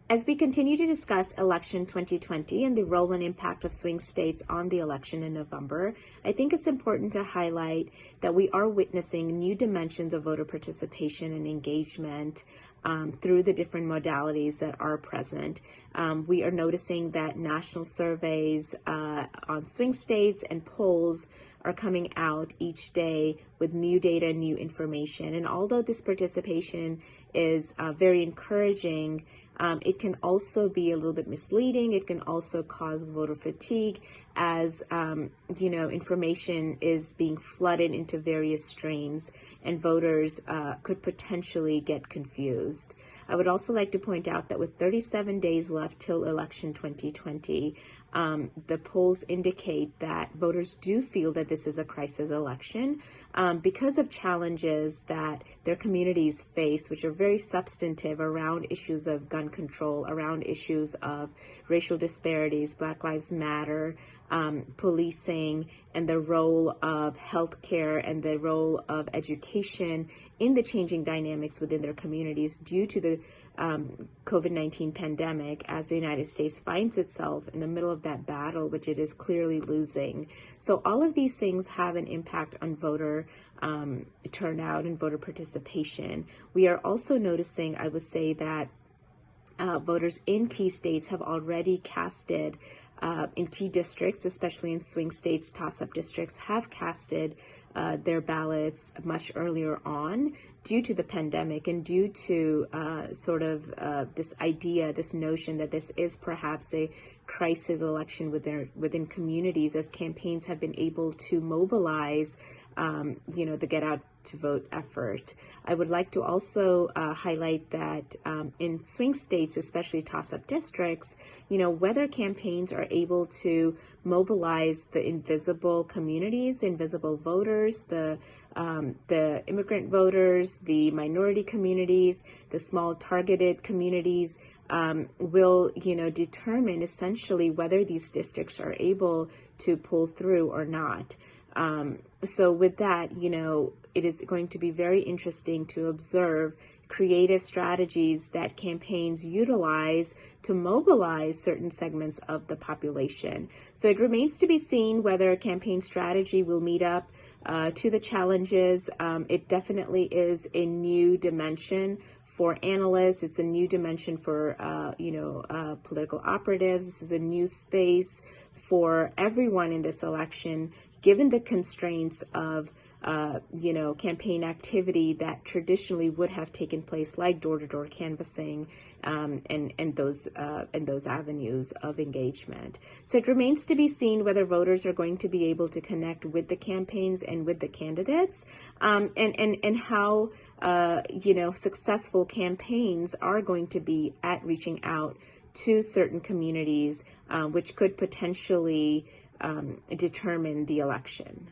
As we continue to discuss election 2020 and the role and impact of swing states on the election in November, I think it's important to highlight that we are witnessing new dimensions of voter participation and engagement through the different modalities that are present. We are noticing that national surveys on swing states and polls are coming out each day with new data, new information. And although this participation is very encouraging, it can also be a little bit misleading. It can also cause voter fatigue as, information is being flooded into various streams and voters could potentially get confused. I would also like to point out that with 37 days left till election 2020, the polls indicate that voters do feel that this is a crisis election because of challenges that their communities face, which are very substantive around issues of gun control, around issues of racial disparities, Black Lives Matter, policing, and the role of healthcare and the role of education in the changing dynamics within their communities due to the COVID-19 pandemic, as the United States finds itself in the middle of that battle, which it is clearly losing. So all of these things have an impact on voter turnout and voter participation. We are also noticing, I would say, that voters in key states have already casted in key districts, especially in swing states, toss-up districts, have casted their ballots much earlier on due to the pandemic and due to this idea, this notion that this is perhaps a crisis election within communities, as campaigns have been able to mobilize the Get Out to Vote effort. I would like to also highlight that in swing states, especially toss-up districts, whether campaigns are able to mobilize the invisible communities, the invisible voters, the immigrant voters, the minority communities, the small targeted communities, will determine essentially whether these districts are able to pull through or not. So with that, it is going to be very interesting to observe creative strategies that campaigns utilize to mobilize certain segments of the population. So it remains to be seen whether a campaign strategy will meet up to the challenges. It definitely is a new dimension for analysts. It's a new dimension for, political operatives. This is a new space for everyone in this election, given the constraints of campaign activity that traditionally would have taken place, like door-to-door canvassing and those avenues of engagement. So it remains to be seen whether voters are going to be able to connect with the campaigns and with the candidates, and how successful campaigns are going to be at reaching out to certain communities, which could potentially determine the election.